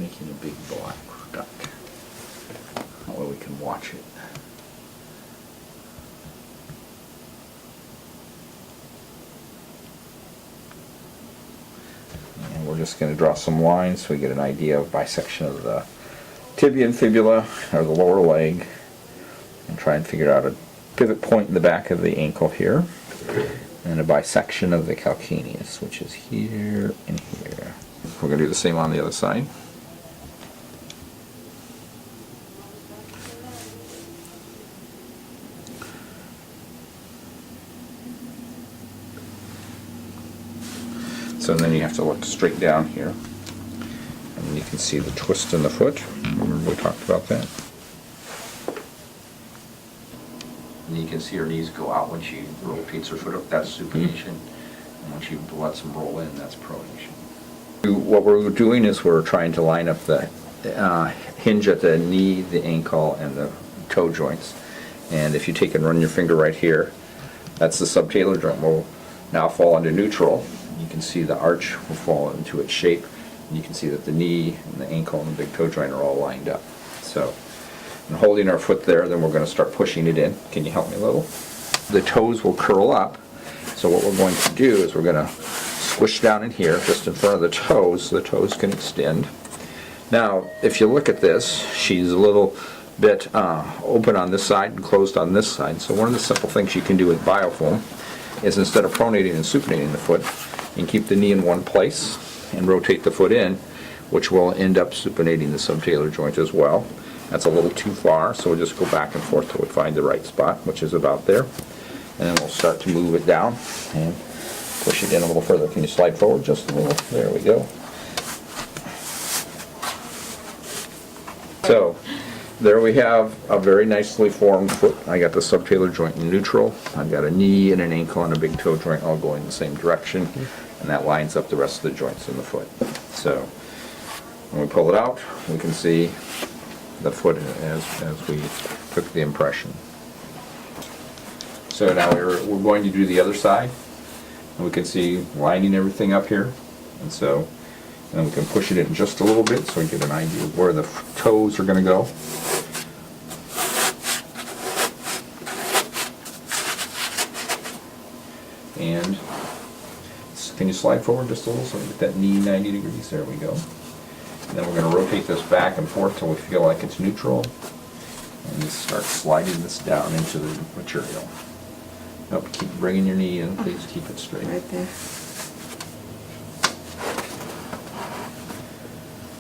making a big black duck. That way we can watch it. And we're just going to draw some lines so we get an idea of bisection of the tibia and fibula, or the lower leg, and try and figure out a pivot point in the back of the ankle here, and a bisection of the calcaneus, which is here and here. We're going to do the same on the other side. So then you have to look straight down here, and you can see the twist in the foot. Remember we talked about that? And you can see her knees go out when she rotates her foot up. That's supination. And when she lets them roll in, that's pronation. What we're doing is we're trying to line up the hinge at the knee, the ankle, and the toe joints. And if you take and run your finger right here, that's the subtalar joint will now fall into neutral. You can see the arch will fall into its shape. And you can see that the knee and the ankle and the big toe joint are all lined up. So, and holding our foot there, then we're going to start pushing it in. Can you help me a little? The toes will curl up. So what we're going to do is we're going to squish down in here, just in front of the toes, so the toes can extend. Now, if you look at this, she's a little bit open on this side and closed on this side. So one of the simple things you can do with biofoam is, instead of pronating and supinating the foot, you can keep the knee in one place and rotate the foot in, which will end up supinating the subtalar joint as well. That's a little too far, so we'll just go back and forth till we find the right spot, which is about there. And then we'll start to move it down and push it in a little further. Can you slide forward just a little? There we go. So, there we have a very nicely formed foot. I got the subtalar joint in neutral. I've got a knee and an ankle and a big toe joint all going the same direction. And that lines up the rest of the joints in the foot. So, when we pull it out, we can see the foot as we took the impression. So now we're going to do the other side, and we can see lining everything up here, and then we can push it in just a little bit so we get an idea of where the toes are going to go. And can you slide forward just a little so we get that knee 90 degrees? There we go. And then we're going to rotate this back and forth till we feel like it's neutral, and just start sliding this down into the material. Nope, keep bringing your knee in. Please keep it straight. Right there.